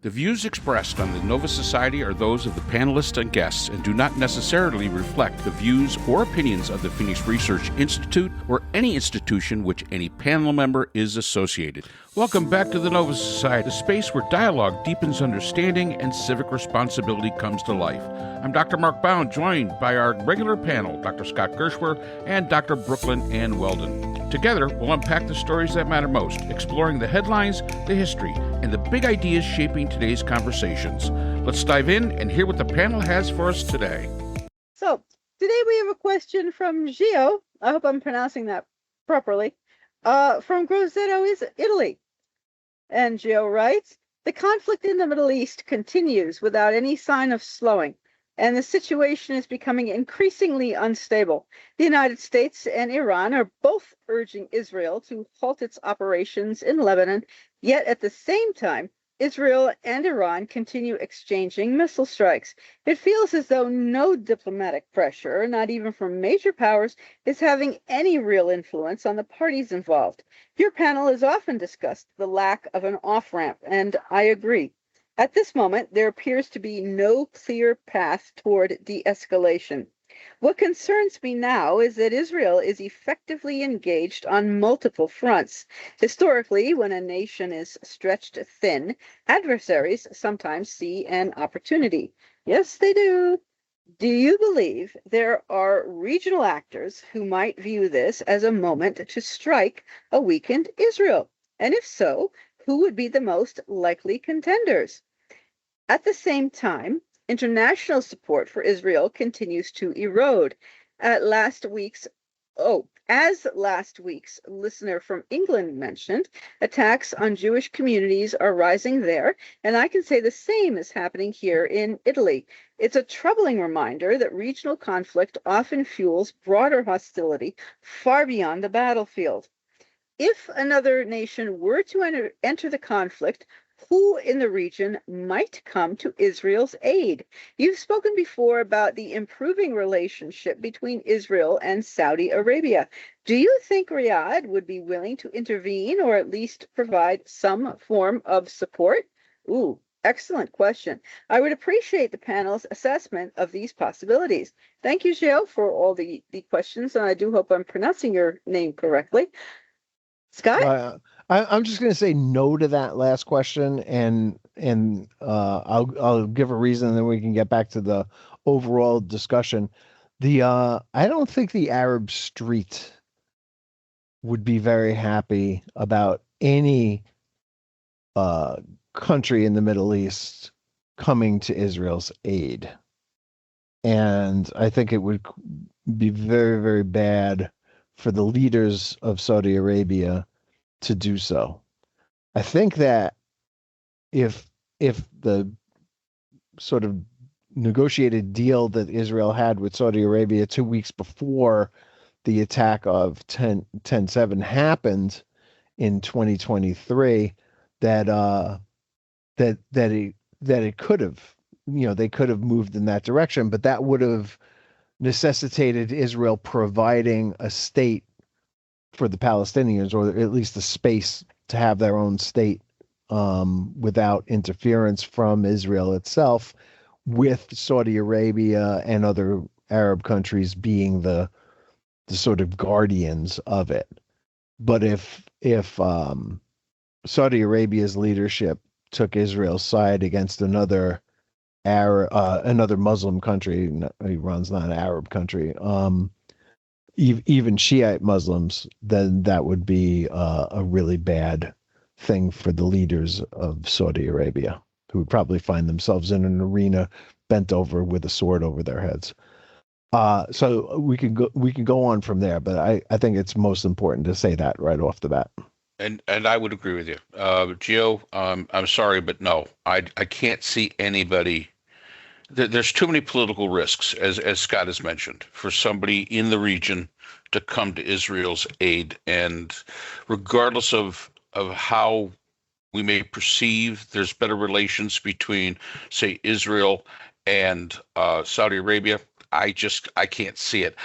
The views expressed on the Nova Society are those of the panelists and guests and do not necessarily reflect the views or opinions of the Phoenix Research Institute or any institution which any panel member is associated. Welcome back to the Nova Society, a space where dialogue deepens understanding and civic responsibility comes to life. I'm Dr. Mark Bound, joined by our regular panel, Dr. Scott Gershwer and Dr. Brooklyn Ann Weldon. Together, we'll unpack the stories that matter most, exploring the headlines, the history, and the big ideas shaping today's conversations. Let's dive in and hear what the panel has for us today. So, today we have a question from Gio. I hope I'm pronouncing that properly. From Grosseto, Italy. And Gio writes, the conflict in the Middle East continues without any sign of slowing, and the situation is becoming increasingly unstable. The United States and Iran are both urging Israel to halt its operations in Lebanon, yet at the same time, Israel and Iran continue exchanging missile strikes. It feels as though no diplomatic pressure, not even from major powers, is having any real influence on the parties involved. Your panel has often discussed the lack of an off-ramp, and I agree. At this moment, there appears to be no clear path toward de-escalation. What concerns me now is that Israel is effectively engaged on multiple fronts. Historically, when a nation is stretched thin, adversaries sometimes see an opportunity. Yes, they do. Do you believe there are regional actors who might view this as a moment to strike a weakened Israel? And if so, who would be the most likely contenders? At the same time, international support for Israel continues to erode. As last week's listener from England mentioned, attacks on Jewish communities are rising there, and I can say the same is happening here in Italy. It's a troubling reminder that regional conflict often fuels broader hostility far beyond the battlefield. If another nation were to enter the conflict, who in the region might come to Israel's aid? You've spoken before about the improving relationship between Israel and Saudi Arabia. Do you think Riyadh would be willing to intervene or at least provide some form of support? Ooh, excellent question. I would appreciate the panel's assessment of these possibilities. Thank you, Gio, for all the questions, and I do hope I'm pronouncing your name correctly. Scott? I'm just going to say no to that last question, and I'll give a reason, and then we can get back to the overall discussion. I don't think the Arab street would be very happy about any country in the Middle East coming to Israel's aid, and I think it would be very, very bad for the leaders of Saudi Arabia to do so. I think that if the sort of negotiated deal that Israel had with Saudi Arabia 2 weeks before the attack of 10/7 happened in 2023, that it could have, they could have moved in that direction, but that would have necessitated Israel providing a state for the Palestinians, or at least the space to have their own state without interference from Israel itself, with Saudi Arabia and other Arab countries being the sort of guardians of it. But if Saudi Arabia's leadership took Israel's side against another Muslim country, Iran's not an Arab country, even Shiite Muslims, then that would be a really bad thing for the leaders of Saudi Arabia, who would probably find themselves in an arena bent over with a sword over their heads. So we can go on from there, but I think it's most important to say that right off the bat. And I would agree with you. Gio, I'm sorry, but no, I can't see anybody. There's too many political risks, as Scott has mentioned, for somebody in the region to come to Israel's aid. And regardless of how we may perceive there's better relations between, say, Israel and Saudi Arabia, I can't see it.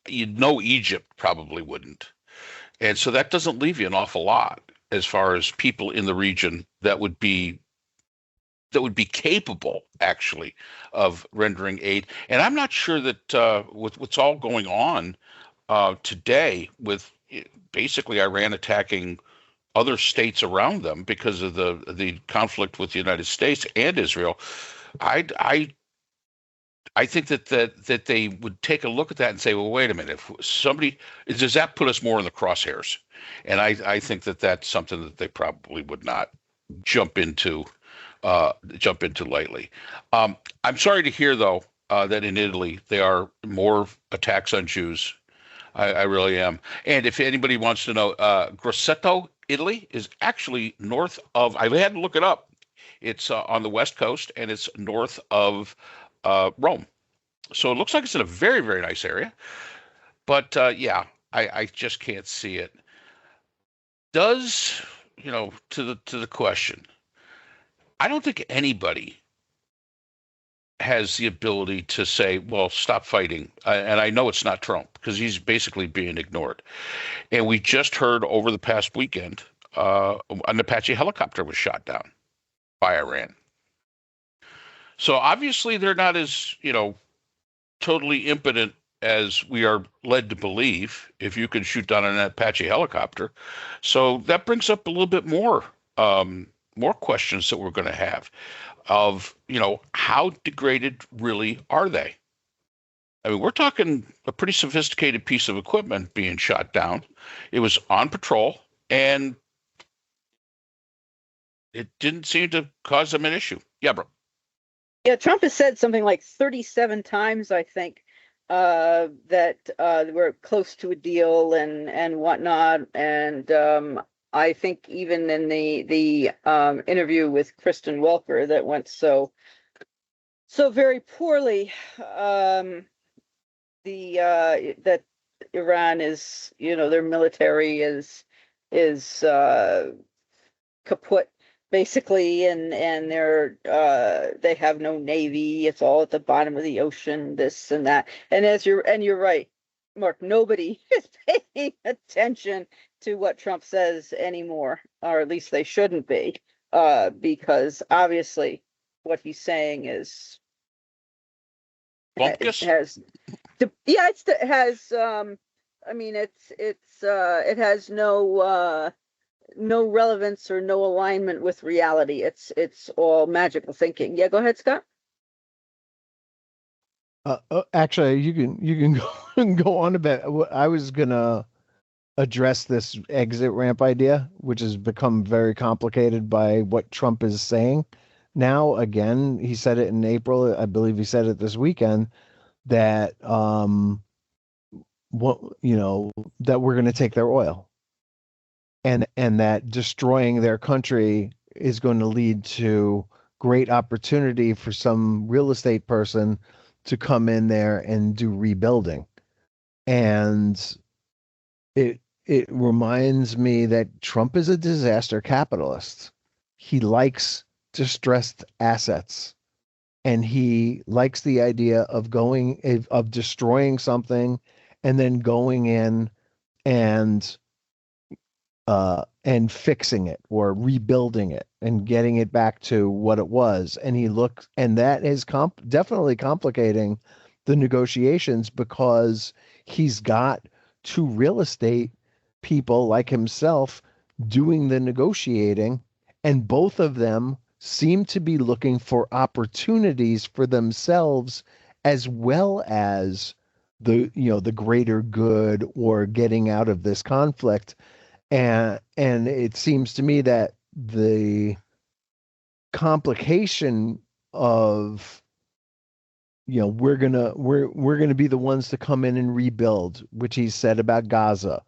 Egypt probably wouldn't. And so that doesn't leave you an awful lot as far as people in the region that would be that would be capable, actually, of rendering aid. And I'm not sure that with what's all going on today, with basically Iran attacking other states around them because of the conflict with the United States and Israel, I I think that they would take a look at that and say, well, wait a minute, if somebody does that put us more in the crosshairs? And I think that that's something that they probably would not jump into lightly. I'm sorry to hear though that in Italy there are more attacks on Jews. I really am. And if anybody wants to know, Grosseto, Italy, is actually north of. I had to look it up. It's on the west coast, and it's north of Rome. So it looks like it's in a very, very nice area. But yeah, I just can't see it. Does, to the question, I don't think anybody has the ability to say, well, stop fighting. And I know it's not Trump because he's basically being ignored. And we just heard over the past weekend, an Apache helicopter was shot down by Iran. So obviously they're not as, totally impotent as we are led to believe if you can shoot down an Apache helicopter. So that brings up a little bit more questions that we're going to have of, how degraded really are they? I mean, we're talking a pretty sophisticated piece of equipment being shot down. It was on patrol, and it didn't seem to cause them an issue. Yeah, bro. Yeah, Trump has said something like 37 times, I think, that we're close to a deal and whatnot. And I think even in the interview with Kristen Welker that went so very poorly, that Iran is, their military is kaput basically, and they have no navy. It's all at the bottom of the ocean, this and that. And you're right, Mark, nobody is paying attention to what Trump says anymore, or at least they shouldn't be, because obviously what he's saying is Bumpkus? I mean, it has no relevance or no alignment with reality. It's all magical thinking. Yeah, go ahead, Scott. Actually, you can go on a bit. I was gonna address this exit ramp idea, which has become very complicated by what Trump is saying. Now, again, he said it in April. I believe he said it this weekend that that we're going to take their oil, and that destroying their country is going to lead to great opportunity for some real estate person to come in there and do rebuilding. And it reminds me that Trump is a disaster capitalist. He likes distressed assets, and he likes the idea of destroying something and then going in and fixing it or rebuilding it and getting it back to what it was. And that is definitely complicating the negotiations, because he's got two real estate people like himself doing the negotiating, and both of them seem to be looking for opportunities for themselves as well as the greater good or getting out of this conflict. And it seems to me that the complication of we're gonna be the ones to come in and rebuild, which he said about Gaza,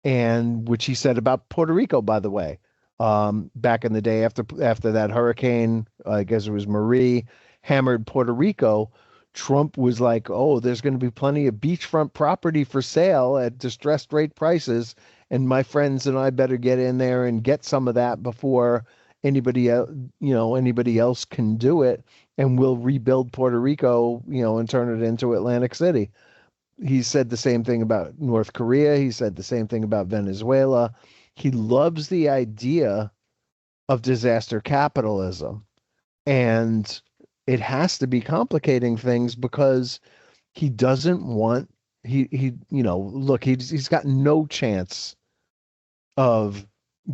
and which he said about Puerto Rico, by the way. Back in the day after that hurricane, I guess it was Marie, hammered Puerto Rico, Trump was like, oh, there's going to be plenty of beachfront property for sale at distressed rate prices, and my friends and I better get in there and get some of that before anybody else can do it, and we'll rebuild Puerto Rico, and turn it into Atlantic City. He said the same thing about North Korea. He said the same thing about Venezuela. He loves the idea of disaster capitalism, And it has to be complicating things because he doesn't want look, he's got no chance of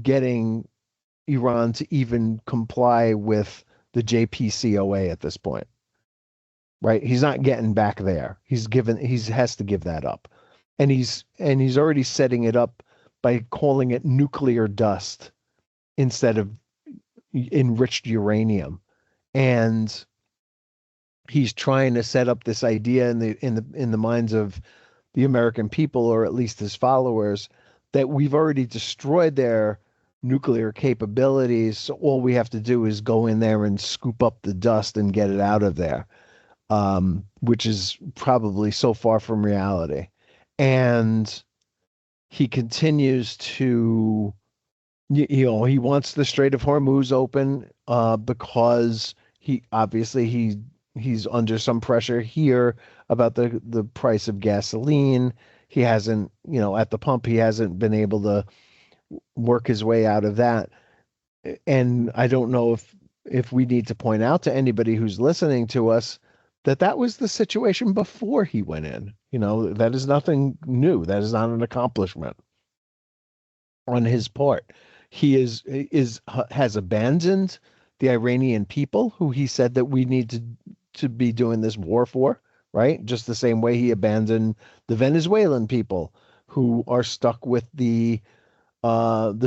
getting Iran to even comply with the JPCOA at this point, right? He's not getting back there. He has to give that up. And he's already setting it up by calling it nuclear dust instead of enriched uranium. And he's trying to set up this idea in the minds of the American people, or at least his followers, that we've already destroyed their nuclear capabilities. So all we have to do is go in there and scoop up the dust and get it out of there, which is probably so far from reality. And he continues to, he wants the Strait of Hormuz open because he's under some pressure here about the price of gasoline. He hasn't, at the pump, he hasn't been able to work his way out of that. And I don't know if we need to point out to anybody who's listening to us that that was the situation before he went in. That is nothing new. That is not an accomplishment on his part. He has abandoned the Iranian people, who he said that we need to be doing this war for, right? Just the same way he abandoned the Venezuelan people, who are stuck with the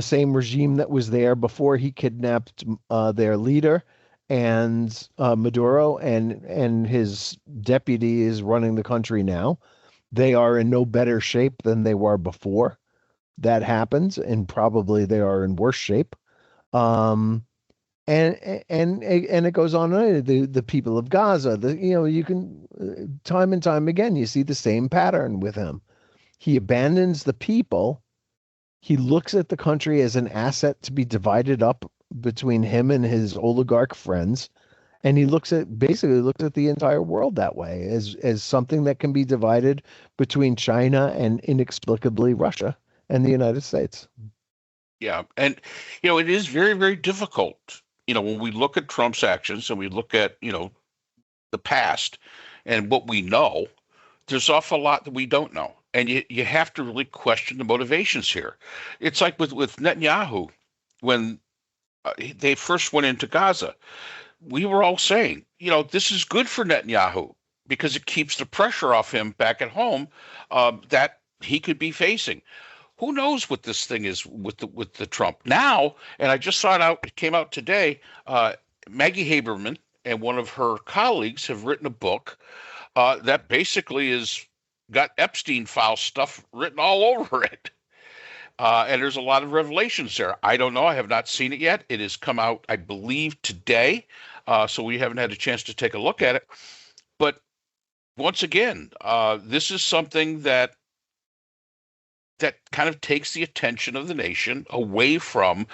same regime that was there before he kidnapped their leader, and Maduro, and his deputy is running the country now. They are in no better shape than they were before that happens, and probably they are in worse shape. Um, and it goes on. The people of Gaza, you can time and time again you see the same pattern with him. He abandons the people. He looks at the country as an asset to be divided up between him and his oligarch friends. And he basically looks at the entire world that way, as something that can be divided between China and inexplicably Russia and the United States. Yeah. And, it is very, very difficult, when we look at Trump's actions and we look at, the past and what we know, there's an awful lot that we don't know. And you have to really question the motivations here. It's like with Netanyahu, when they first went into Gaza, we were all saying, this is good for Netanyahu because it keeps the pressure off him back at home that he could be facing. Who knows what this thing is with the Trump now? And I just saw it came out today. Maggie Haberman and one of her colleagues have written a book that basically is got Epstein file stuff written all over it. And there's a lot of revelations there. I don't know. I have not seen it yet. It has come out, I believe, today. So we haven't had a chance to take a look at it. But once again, this is something that kind of takes the attention of the nation away from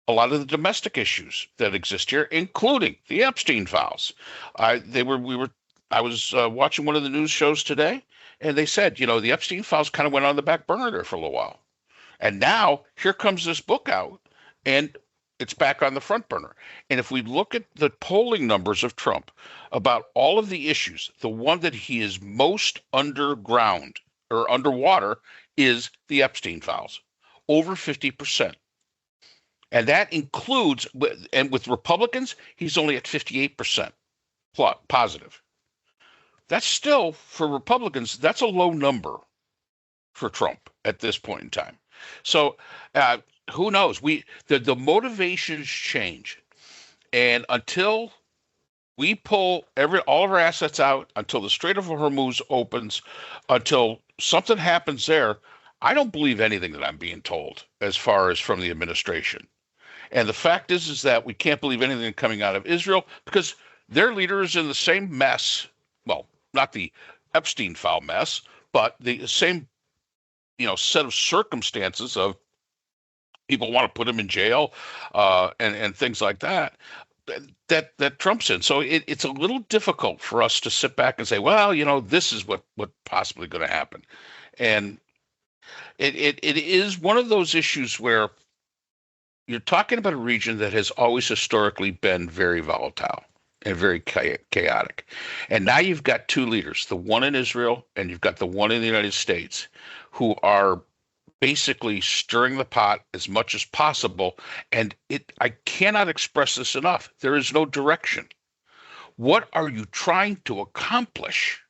a lot of the domestic issues that exist here, including the Epstein files. I was watching one of the news shows today, and they said, the Epstein files kind of went on the back burner there for a little while. And now here comes this book out, and it's back on the front burner. And if we look at the polling numbers of Trump about all of the issues, the one that he is most underground or underwater is the Epstein files, over 50%. And that includes, and with Republicans, he's only at 58% positive. That's still, for Republicans, that's a low number for Trump at this point in time. So who knows? The motivations change. And until we pull all of our assets out, until the Strait of Hormuz opens, until something happens there, I don't believe anything that I'm being told as far as from the administration. And the fact is that we can't believe anything coming out of Israel because their leader is in the same mess. Well, not the Epstein file mess, but the same, set of circumstances of people want to put him in jail and things like that. That Trump's in. So it's a little difficult for us to sit back and say, well, this is what possibly going to happen. And it is one of those issues where you're talking about a region that has always historically been very volatile and very chaotic. And now you've got two leaders, the one in Israel and you've got the one in the United States, who are basically stirring the pot as much as possible. And I cannot express this enough. There is no direction. What are you trying to accomplish?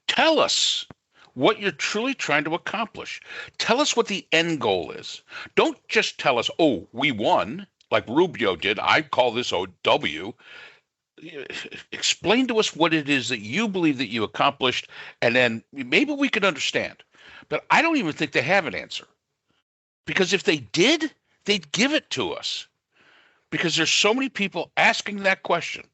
Tell us what you're truly trying to accomplish. Tell us what the end goal is. Don't just tell us, oh, we won, like Rubio did. I call this OW. Explain to us what it is that you believe that you accomplished, and then maybe we could understand. But I don't even think they have an answer. Because if they did, they'd give it to us. Because there's so many people asking that question.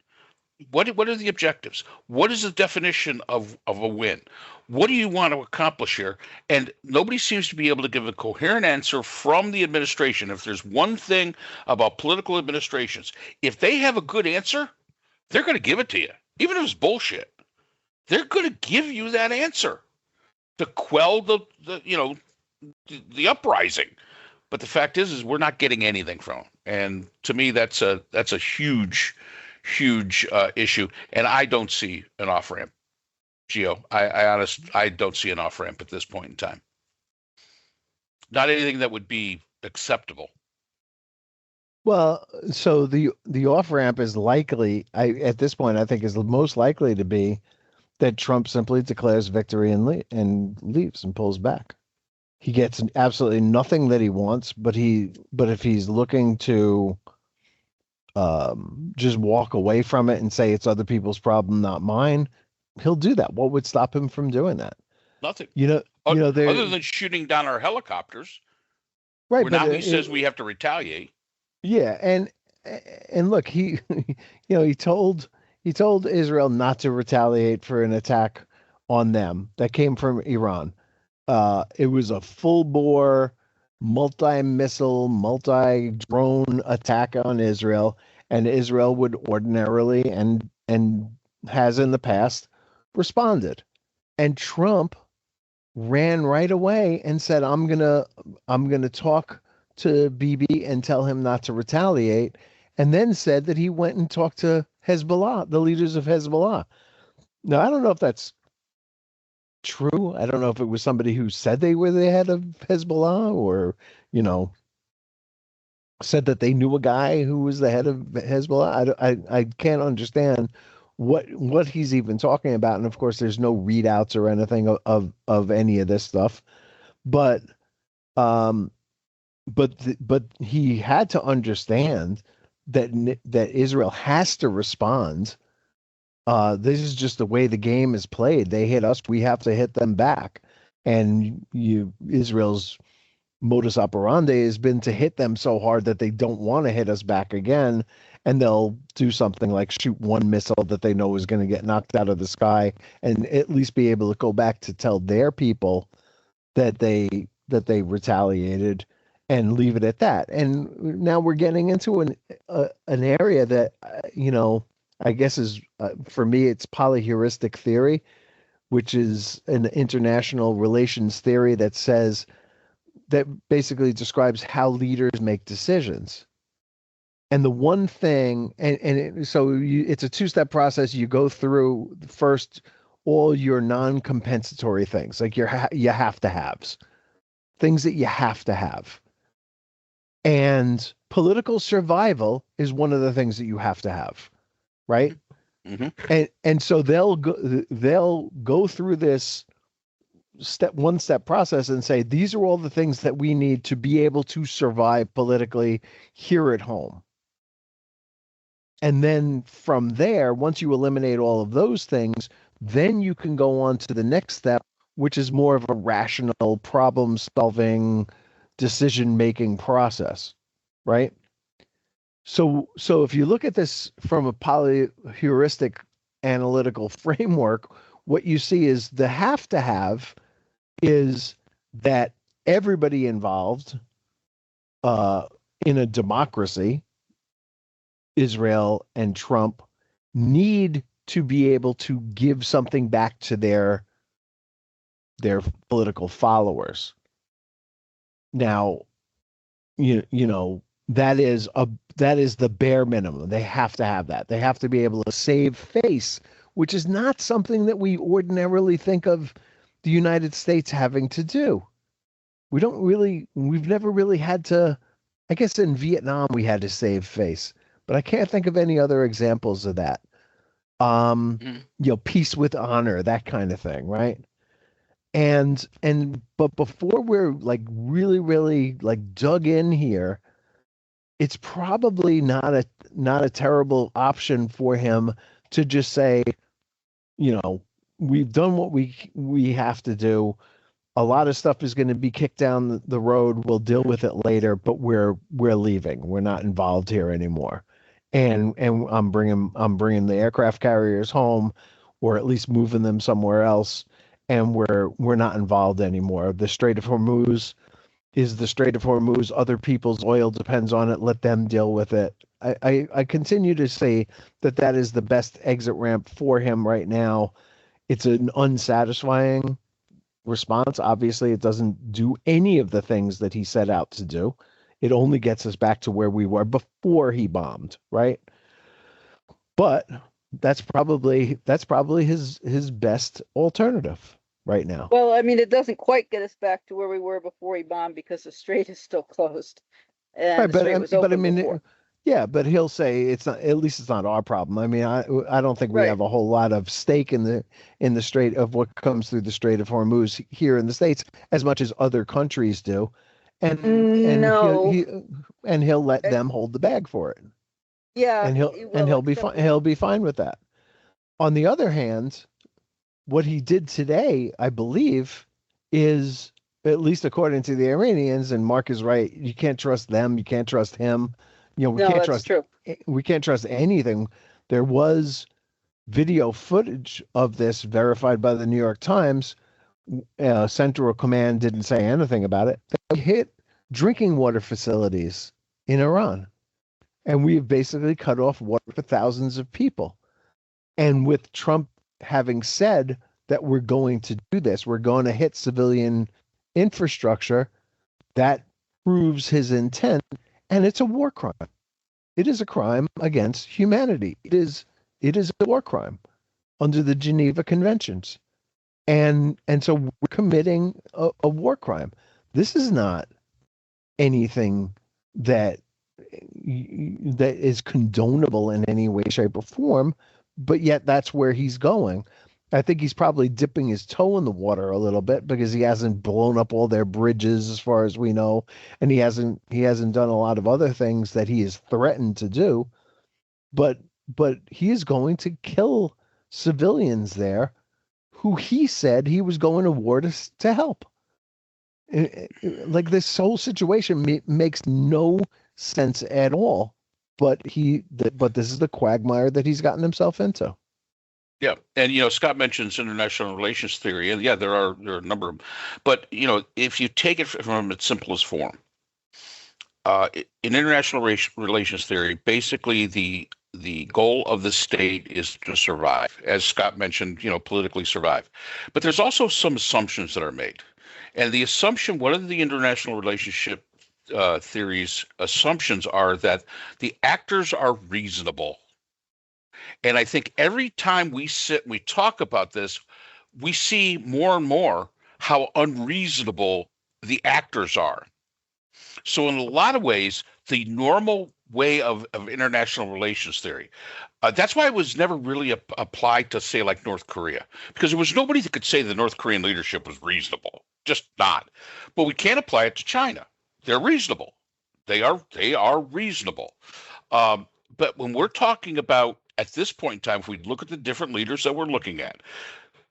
What are the objectives? What is the definition of a win? What do you want to accomplish here? And nobody seems to be able to give a coherent answer from the administration. If there's one thing about political administrations, if they have a good answer, they're going to give it to you. Even if it's bullshit, they're going to give you that answer to quell the uprising. But the fact is we're not getting anything from them. And to me, that's a huge issue, and I don't see an off ramp. Gio, I don't see an off ramp at this point in time. Not anything that would be acceptable. Well, so the off ramp is likely. At this point, I think is most likely to be that Trump simply declares victory and leaves and pulls back. He gets absolutely nothing that he wants, but if he's looking to just walk away from it and say it's other people's problem, not mine, he'll do that. What would stop him from doing that? Nothing. Other than shooting down our helicopters. Right. Where now he says we have to retaliate. Yeah. And look, he told Israel not to retaliate for an attack on them that came from Iran. It was a full bore multi-missile, multi-drone attack on Israel, and Israel would ordinarily and has in the past responded. And Trump ran right away and said, I'm gonna talk to Bibi and tell him not to retaliate, and then said that he went and talked to Hezbollah, the leaders of Hezbollah. Now, I don't know if that's true. I don't know if it was somebody who said they were the head of Hezbollah or, said that they knew a guy who was the head of Hezbollah. I can't understand what he's even talking about. And of course, there's no readouts or anything of any of this stuff. But he had to understand that Israel has to respond. This is just the way the game is played. They hit us, we have to hit them back. And Israel's modus operandi has been to hit them so hard that they don't want to hit us back again. And they'll do something like shoot one missile that they know is going to get knocked out of the sky and at least be able to go back to tell their people that they retaliated and leave it at that. And now we're getting into an area that, I guess is, for me, it's polyheuristic theory, which is an international relations theory that basically describes how leaders make decisions. And the one thing, it's a two-step process. You go through first all your non-compensatory things, like you have to haves, things that you have to have. And political survival is one of the things that you have to have, right? Mm-hmm. And so they'll go through this one-step process and say, these are all the things that we need to be able to survive politically here at home. And then from there, once you eliminate all of those things, then you can go on to the next step, which is more of a rational problem-solving, decision-making process, right? So if you look at this from a polyheuristic analytical framework, what you see is the have to have is that everybody involved in a democracy, Israel and Trump, need to be able to give something back to their political followers. Now, you know, that is the bare minimum. They have to have that. They have to be able to save face, which is not something that we ordinarily think of the United States having to do. We've never really had to, I guess in Vietnam we had to save face, but I can't think of any other examples of that. Mm. Peace with honor, that kind of thing, right? But before we're like really, really like dug in here, it's probably not a terrible option for him to just say, you know, we've done what we have to do. A lot of stuff is going to be kicked down the road. We'll deal with it later, but we're leaving. We're not involved here anymore. And I'm bringing the aircraft carriers home, or at least moving them somewhere else. And we're not involved anymore. The Strait of Hormuz is the Strait of Hormuz. Other people's oil depends on it. Let them deal with it. I continue to say that is the best exit ramp for him right now. It's an unsatisfying response. Obviously, it doesn't do any of the things that he set out to do. It only gets us back to where we were before he bombed, right? But that's probably his best alternative right now. Well, I mean, it doesn't quite get us back to where we were before he bombed because the strait is still closed, and Right, the strait was open I mean, before. yeah, but he'll say it's not. At least it's not our problem. I mean, I don't think we Right. have a whole lot of stake in the Strait of what comes through the Strait of Hormuz here in the States, as much as other countries do, and No. he'll let Uh, them hold the bag for it, Yeah, and he will, he'll be except fine. He'll be fine with that. On the other hand, what he did today, I believe, is, at least according to the Iranians, and Mark is right, you can't trust them, you can't trust him. no, that's true. We can't trust anything. There was video footage of this verified by the New York Times. Central Command didn't say anything about it. They hit drinking water facilities in Iran, and we've basically cut off water for thousands of people. And with Trump having said that we're going to do this, we're going to hit civilian infrastructure, that proves his intent, and it's a war crime. It is a crime against humanity. It is a war crime under the Geneva Conventions. And so we're committing a war crime. This is not anything that that is condonable in any way, shape, or form, but yet that's where he's going. I think he's probably dipping his toe in the water a little bit because he hasn't blown up all their bridges as far as we know, and he hasn't done a lot of other things that he has threatened to do. But he is going to kill civilians there who he said he was going to war to help. Like, this whole situation makes no sense at all. But this is the quagmire that he's gotten himself into. Yeah, and Scott mentions international relations theory, and yeah, there are a number of, but if you take it from its simplest form, in international relations theory, basically the goal of the state is to survive, as Scott mentioned, politically survive. But there's also some assumptions that are made, and the assumption, one of the international relationship theories assumptions are that the actors are reasonable. And I think every time we sit and we talk about this, we see more and more how unreasonable the actors are. So, in a lot of ways, the normal way of international relations theory, that's why it was never really applied to, say, like North Korea, because there was nobody that could say the North Korean leadership was reasonable, just not. But we can't apply it to China. They're reasonable. They are reasonable. But when we're talking about at this point in time, if we look at the different leaders that we're looking at,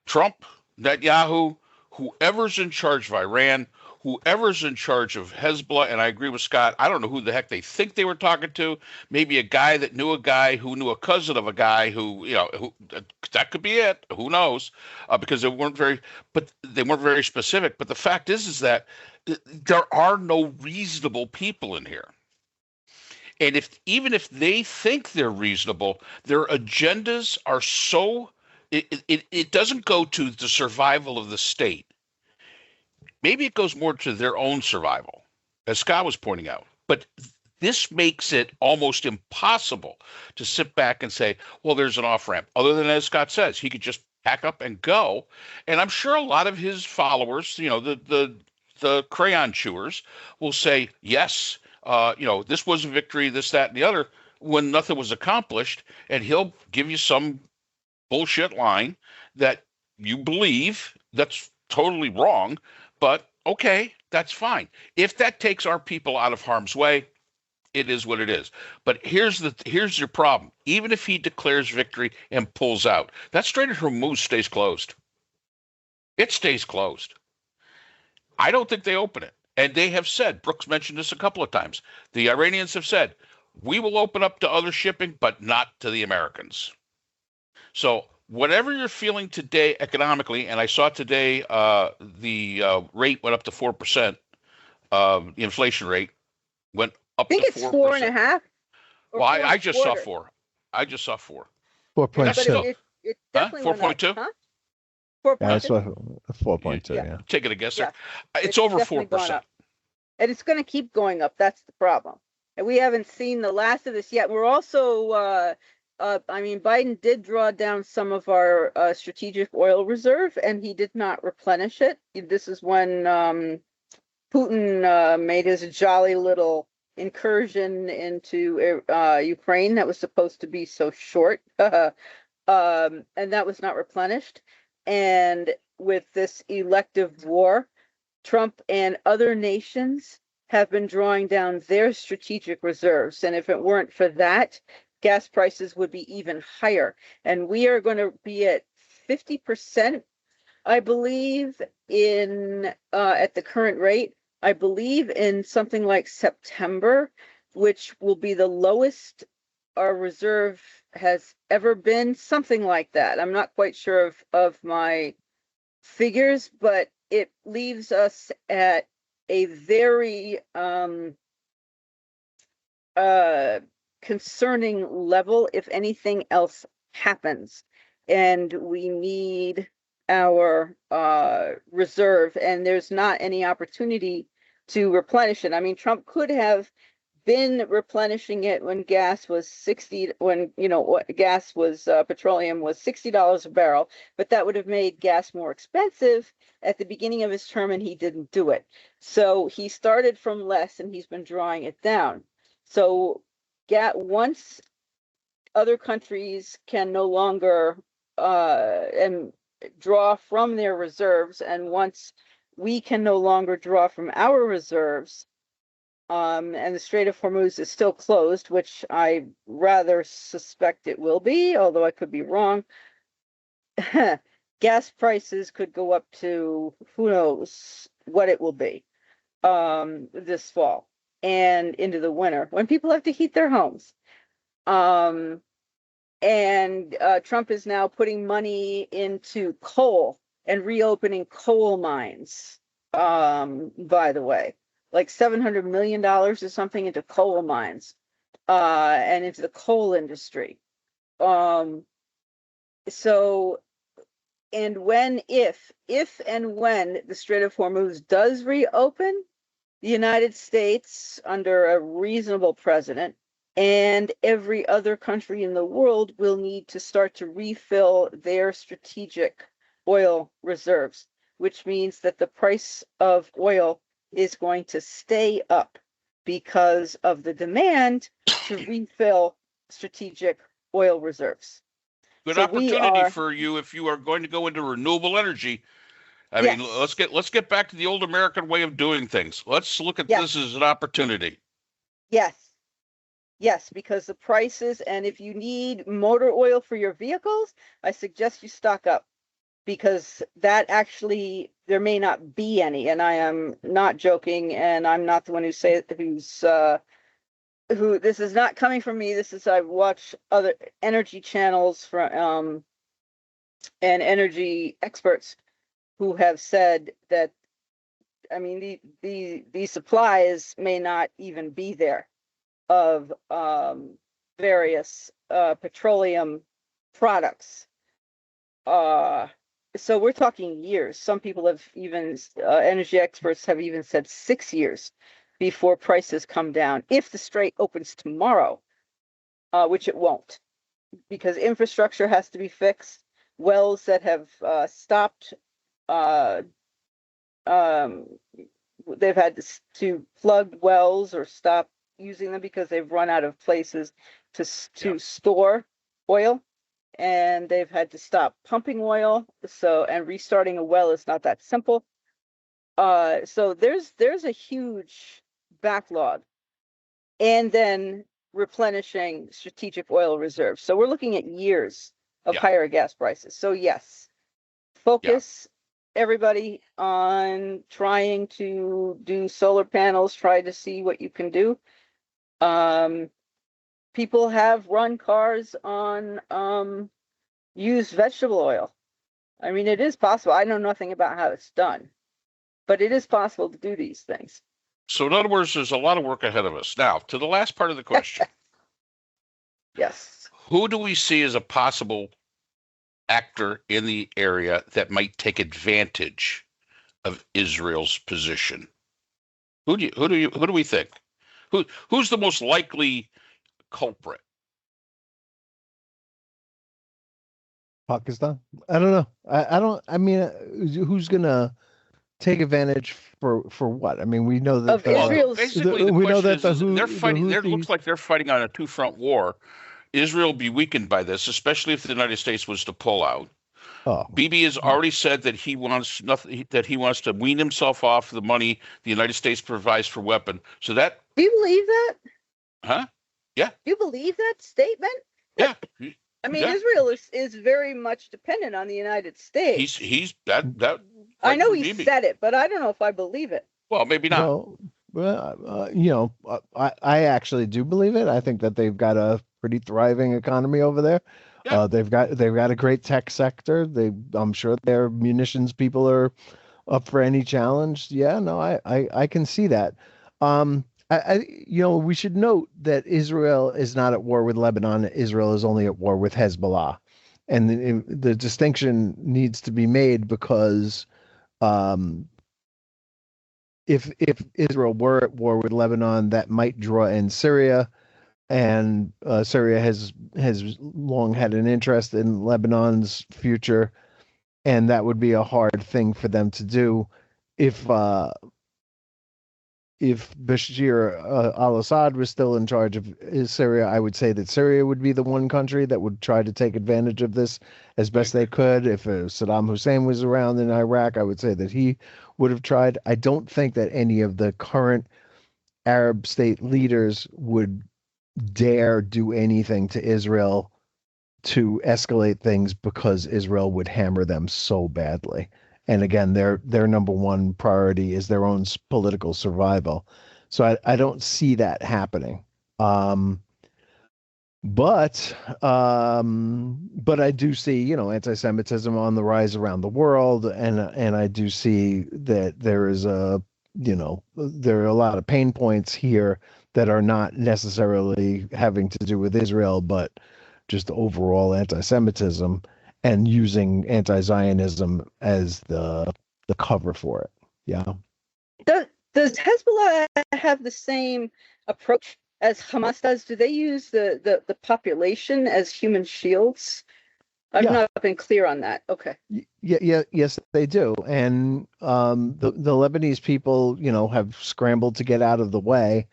Trump, Netanyahu, whoever's in charge of Iran, whoever's in charge of Hezbollah, and I agree with Scott, I don't know who the heck they think they were talking to. Maybe a guy that knew a guy who knew a cousin of a guy who, that could be it. Who knows? Because they weren't very specific. But the fact is that there are no reasonable people in here. And even if they think they're reasonable, their agendas are so it doesn't go to the survival of the state. Maybe it goes more to their own survival, as Scott was pointing out. But this makes it almost impossible to sit back and say, well, there's an off ramp. Other than, as Scott says, he could just pack up and go. And I'm sure a lot of his followers, the crayon chewers, will say, yes, this was a victory, this, that, and the other, when nothing was accomplished. And he'll give you some bullshit line that you believe that's totally wrong, but okay, that's fine. If that takes our people out of harm's way, it is what it is. But here's your problem. Even if he declares victory and pulls out, that Strait of Hormuz stays closed. It stays closed. I don't think they open it. And they have said, Brooks mentioned this a couple of times. The Iranians have said, we will open up to other shipping, but not to the Americans. So whatever you're feeling today economically, and I saw today the rate went up to 4%. The inflation rate went up I think to it's 4%. 4.5. Well, I just saw 4. I just saw 4. 4.2. It definitely went up. 4.2? Huh? Yeah, 4.2. that's what 4.2. Yeah. Taking a guess Yeah. there. It's over definitely gone 4%. up. And it's going to keep going up. That's the problem. And we haven't seen the last of this yet. We're also, Biden did draw down some of our strategic oil reserve, and he did not replenish it. This is when Putin made his jolly little incursion into Ukraine that was supposed to be so short, and that was not replenished. And with this elective war, Trump and other nations have been drawing down their strategic reserves. And if it weren't for that, gas prices would be even higher. And we are going to be at 50%, I believe, in at the current rate. I believe in something like September, which will be the lowest our reserve has ever been, something like that. I'm not quite sure of my figures, but it leaves us at a very concerning level if anything else happens. And we need our reserve, and there's not any opportunity to replenish it. I mean, Trump could have been replenishing it when gas was 60, when gas was petroleum was $60 a barrel, but that would have made gas more expensive at the beginning of his term, and he didn't do it. So he started from less, and he's been drawing it down. So once other countries can no longer and draw from their reserves, and once we can no longer draw from our reserves, and the Strait of Hormuz is still closed, which I rather suspect it will be, although I could be wrong. Gas prices could go up to who knows what it will be this fall and into the winter when people have to heat their homes. And Trump is now putting money into coal and reopening coal mines, by the way, like $700 million or something into coal mines and into the coal industry. So, and if and when the Strait of Hormuz does reopen, the United States, under a reasonable president, and every other country in the world will need to start to refill their strategic oil reserves, which means that the price of oil is going to stay up because of the demand to refill strategic oil reserves. Good So opportunity for you if you are going to go into renewable energy. I mean, let's get back to the old American way of doing things. Let's look at this as an opportunity. Yes, because the prices, and if you need motor oil for your vehicles, I suggest you stock up, because that actually, there may not be any, and I am not joking, and I'm not the one who this is not coming from me. This is, I've watched other energy channels from and energy experts who have said that, I mean, the supplies may not even be there of various petroleum products. So we're talking years. Some people have even, energy experts have even said 6 years before prices come down. If the strait opens tomorrow, which it won't, because infrastructure has to be fixed. Wells that have stopped, they've had to plug wells or stop using them because they've run out of places to store oil, and they've had to stop pumping oil. So, and restarting a well is not that simple. So there's a huge backlog, and then replenishing strategic oil reserves. So we're looking at years of higher gas prices. So yes, focus everybody on trying to do solar panels, try to see what you can do. People have run cars on used vegetable oil. I mean, it is possible. I know nothing about how it's done, but it is possible to do these things. So in other words, there's a lot of work ahead of us. Now, to the last part of the question. Yes. Who do we see as a possible actor in the area that might take advantage of Israel's position? Who do we think? Who's the most likely culprit? Pakistan? I don't know. I mean, who's gonna take advantage for what? I mean, we know that of Israel's. Basically, the question is they're fighting. It looks like they're fighting on a two-front war. Israel will be weakened by this, especially if the United States was to pull out. Bibi has already said that he wants nothing. That he wants to wean himself off the money the United States provides for weapon. So that. Do you believe that? Huh? Yeah. Do you believe that statement? Yeah. I mean, Israel is very much dependent on the United States. He's that. I know he said it, but I don't know if I believe it. Well, maybe not. Well, I actually do believe it. I think that they've got a pretty thriving economy over there. Yeah. They've got a great tech sector. I'm sure their munitions people are up for any challenge. Yeah, no, I can see that. We should note that Israel is not at war with Lebanon. Israel is only at war with Hezbollah, and the distinction needs to be made because if Israel were at war with Lebanon, that might draw in Syria, and Syria has long had an interest in Lebanon's future, and that would be a hard thing for them to do if Bashir al-Assad was still in charge of Syria. I would say that Syria would be the one country that would try to take advantage of this as best they could. If Saddam Hussein was around in Iraq, I would say that he would have tried. I don't think that any of the current Arab state leaders would dare do anything to Israel to escalate things because Israel would hammer them so badly. And again, their number one priority is their own political survival. So I don't see that happening. But I do see, anti-Semitism on the rise around the world, and I do see that there are a lot of pain points here that are not necessarily having to do with Israel, but just overall anti-Semitism and using anti-Zionism as the cover for it. Yeah. Does Hezbollah have the same approach as Hamas does? Do they use the population as human shields? I've not been clear on that. Okay. Yes, they do. And the Lebanese people, have scrambled to get out of the way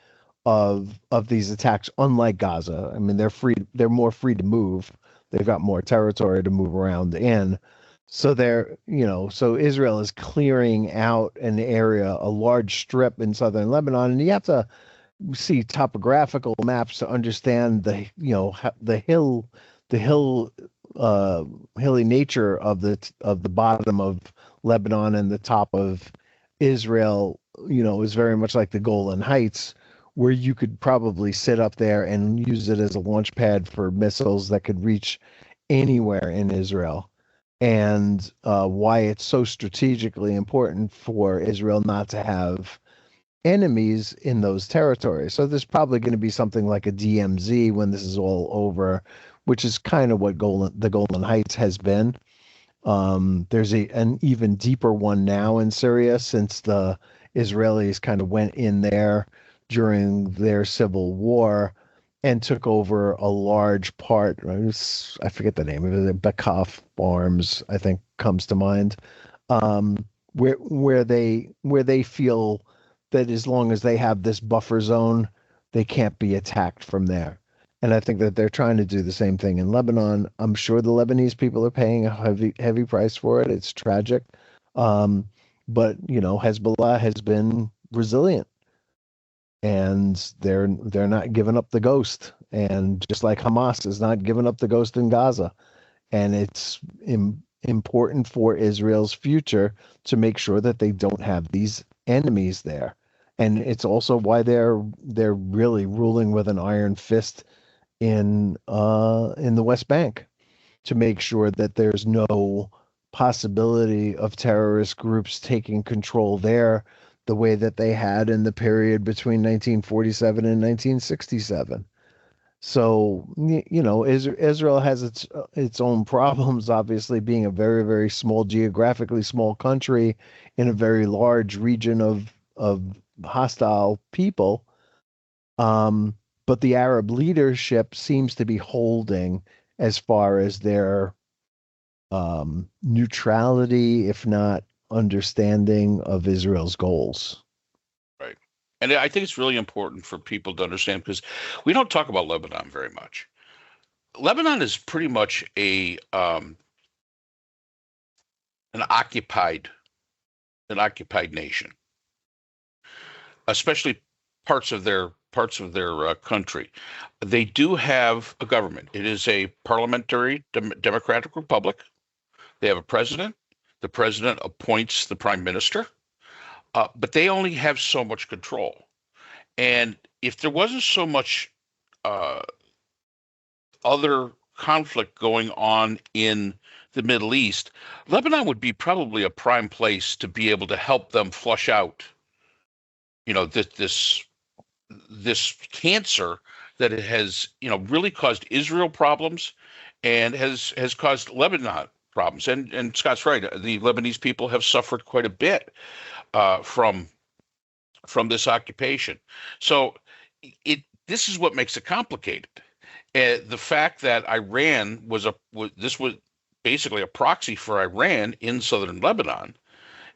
of these attacks, unlike Gaza. I mean, they're more free to move. They've got more territory to move around in. So so Israel is clearing out an area, a large strip in southern Lebanon, and you have to see topographical maps to understand the hilly nature of the bottom of Lebanon, and the top of Israel, is very much like the Golan Heights, where you could probably sit up there and use it as a launch pad for missiles that could reach anywhere in Israel. And why it's so strategically important for Israel not to have enemies in those territories. So there's probably going to be something like a DMZ when this is all over, which is kind of what the Golan Heights has been. There's an even deeper one now in Syria, since the Israelis kind of went in there during their civil war and took over a large part. I forget the name of it. Bekoff Farms, I think, comes to mind. Where they feel that as long as they have this buffer zone, they can't be attacked from there. And I think that they're trying to do the same thing in Lebanon. I'm sure the Lebanese people are paying a heavy price for it. It's tragic. Um, but Hezbollah has been resilient and they're not giving up the ghost. And just like Hamas is not giving up the ghost in Gaza. And it's important for Israel's future to make sure that they don't have these enemies there. And it's also why they're really ruling with an iron fist in the West Bank to make sure that there's no possibility of terrorist groups taking control there the way that they had in the period between 1947 and 1967. So, Israel has its own problems, obviously being a very, very small, geographically small country in a very large region of hostile people. But the Arab leadership seems to be holding as far as their neutrality, if not understanding of Israel's goals. Right. And I think it's really important for people to understand because we don't talk about Lebanon very much. Lebanon is pretty much an occupied nation, especially parts of their country. They do have a government. It is a parliamentary democratic republic. They have a president. The president appoints the prime minister, but they only have so much control. And if there wasn't so much other conflict going on in the Middle East, Lebanon would be probably a prime place to be able to help them flush out, this cancer that it has, really caused Israel problems and has caused Lebanon problems. And Scott's right. The Lebanese people have suffered quite a bit from this occupation. So this is what makes it complicated. The fact that Iran was basically a proxy for Iran in southern Lebanon,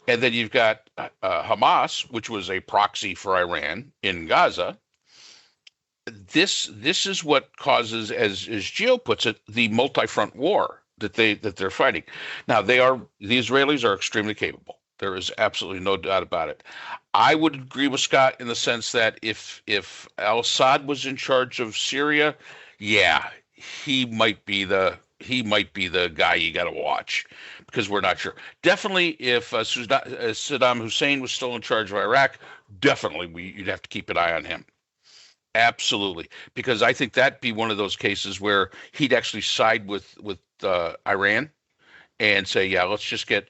and then you've got Hamas, which was a proxy for Iran in Gaza. This is what causes, as Gio puts it, the multi-front war that they're fighting. Now the Israelis are extremely capable. There is absolutely no doubt about it. I would agree with Scott in the sense that if al-Assad was in charge of Syria, yeah, he might be the guy you got to watch because we're not sure. Definitely, if Saddam Hussein was still in charge of Iraq, definitely you'd have to keep an eye on him. Absolutely, because I think that'd be one of those cases where he'd actually side with Iran and say, yeah, let's get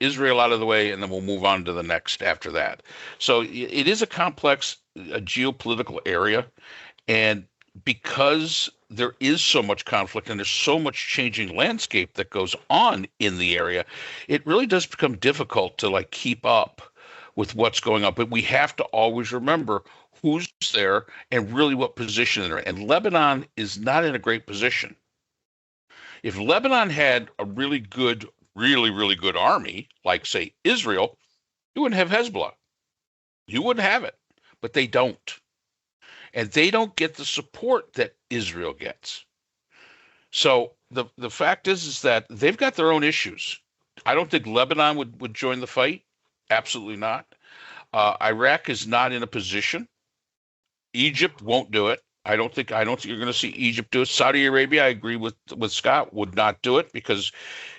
Israel out of the way, and then we'll move on to the next after that. So it is a complex geopolitical area, and because there is so much conflict and there's so much changing landscape that goes on in the area, it really does become difficult to keep up with what's going on. But we have to always remember who's there and really what position they're in. And Lebanon is not in a great position. If Lebanon had a really good army, like say Israel, you wouldn't have Hezbollah. You wouldn't have it, but they don't. And they don't get the support that Israel gets. So the fact is that they've got their own issues. I don't think Lebanon would join the fight. Absolutely not. Iraq is not in a position. Egypt won't do it. I don't think you're going to see Egypt do it. Saudi Arabia, I agree with Scott, would not do it because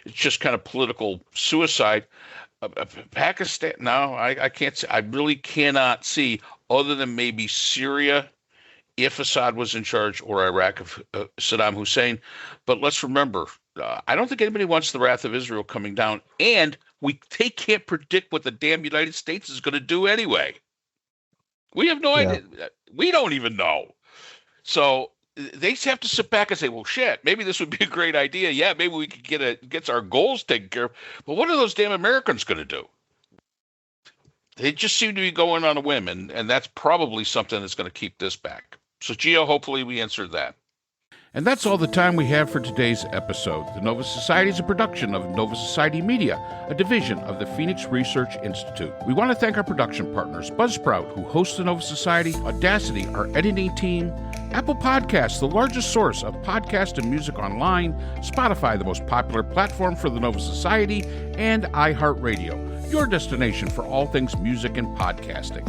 it's just kind of political suicide. Pakistan, no, I can't see. I really cannot see, other than maybe Syria, if Assad was in charge, or Iraq of Saddam Hussein. But let's remember, I don't think anybody wants the wrath of Israel coming down, and they can't predict what the damn United States is going to do anyway. We have no idea. We don't even know. So they have to sit back and say, well, shit, maybe this would be a great idea. Yeah, maybe we could get our goals taken care of. But what are those damn Americans going to do? They just seem to be going on a whim, and that's probably something that's going to keep this back. So, Gio, hopefully we answered that. And that's all the time we have for today's episode. The Nova Society is a production of Nova Society Media, a division of the Phoenix Research Institute. We want to thank our production partners, Buzzsprout, who hosts the Nova Society, Audacity, our editing team, Apple Podcasts, the largest source of podcast and music online, Spotify, the most popular platform for the Nova Society, and iHeartRadio, your destination for all things music and podcasting.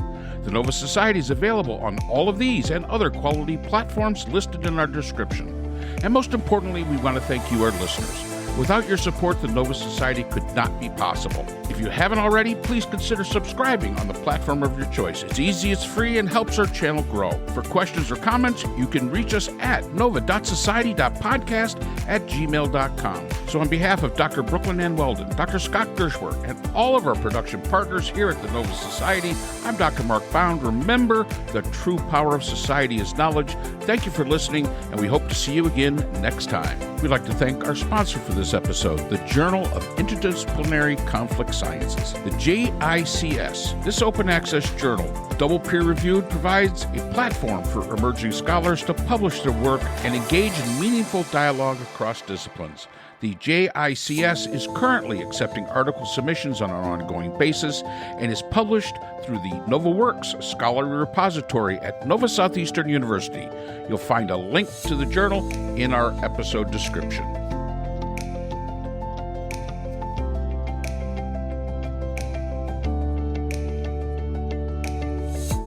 The Nova Society is available on all of these and other quality platforms listed in our description. And most importantly, we want to thank you, our listeners. Without your support, the Nova Society could not be possible. If you haven't already, please consider subscribing on the platform of your choice. It's easy, it's free, and helps our channel grow. For questions or comments, you can reach us at nova.society.podcast@gmail.com. So on behalf of Dr. Brooklyn Ann Weldon, Dr. Scott Gershworth, and all of our production partners here at the Nova Society, I'm Dr. Mark Bound. Remember, the true power of society is knowledge. Thank you for listening, and we hope to see you again next time. We'd like to thank our sponsor for this episode, the Journal of Interdisciplinary Conflict Sciences, the JICS. This open access journal, double peer-reviewed, provides a platform for emerging scholars to publish their work and engage in meaningful dialogue across disciplines. The JICS is currently accepting article submissions on an ongoing basis and is published through the NovaWorks Scholarly Repository at Nova Southeastern University. You'll find a link to the journal in our episode description.